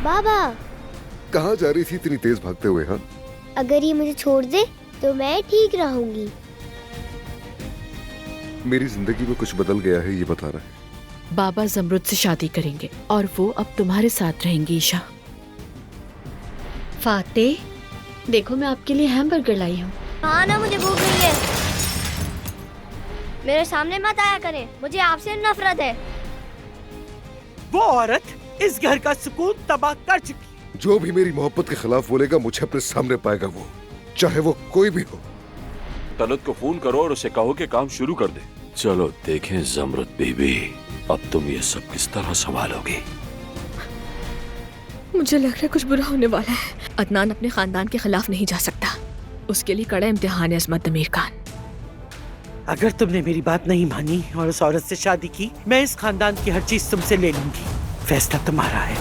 बाबा, कहाँ जा रही थी इतनी तेज भागते हुए? हाँ, अगर ये मुझे छोड़ दे तो मैं ठीक रहूंगी। मेरी जिंदगी में कुछ बदल गया है, ये बता रहा है। बाबा जमरुद से शादी करेंगे और वो अब तुम्हारे साथ रहेंगी ईशा। फातेह, देखो मैं आपके लिए हैमबर्गर लाई हूँ। हाँ ना, मुझे भूख लगी है। मेरे सामने मत आया करें, मुझे आपसे नफरत है। वो औरत इस घर का सुकून तबाह कर चुकी। जो भी मेरी मोहब्बत के खिलाफ बोलेगा मुझे अपने सामने पाएगा, वो चाहे वो कोई भी हो। तलत को फोन करो और उसे कहो कि काम शुरू कर दे। चलो देखें जमरुद बीबी, अब तुम ये सब किस तरह संभालोगी। मुझे लग रहा है कुछ बुरा होने वाला है। अदनान अपने खानदान के खिलाफ नहीं जा सकता, उसके लिए कड़ा इम्तिहान है अजमत अमीर खान। अगर तुमने मेरी बात नहीं मानी और उस औरत से शादी की, मैं इस खानदान की हर चीज तुमसे ले लूंगी। फैसला तुम्हारा है।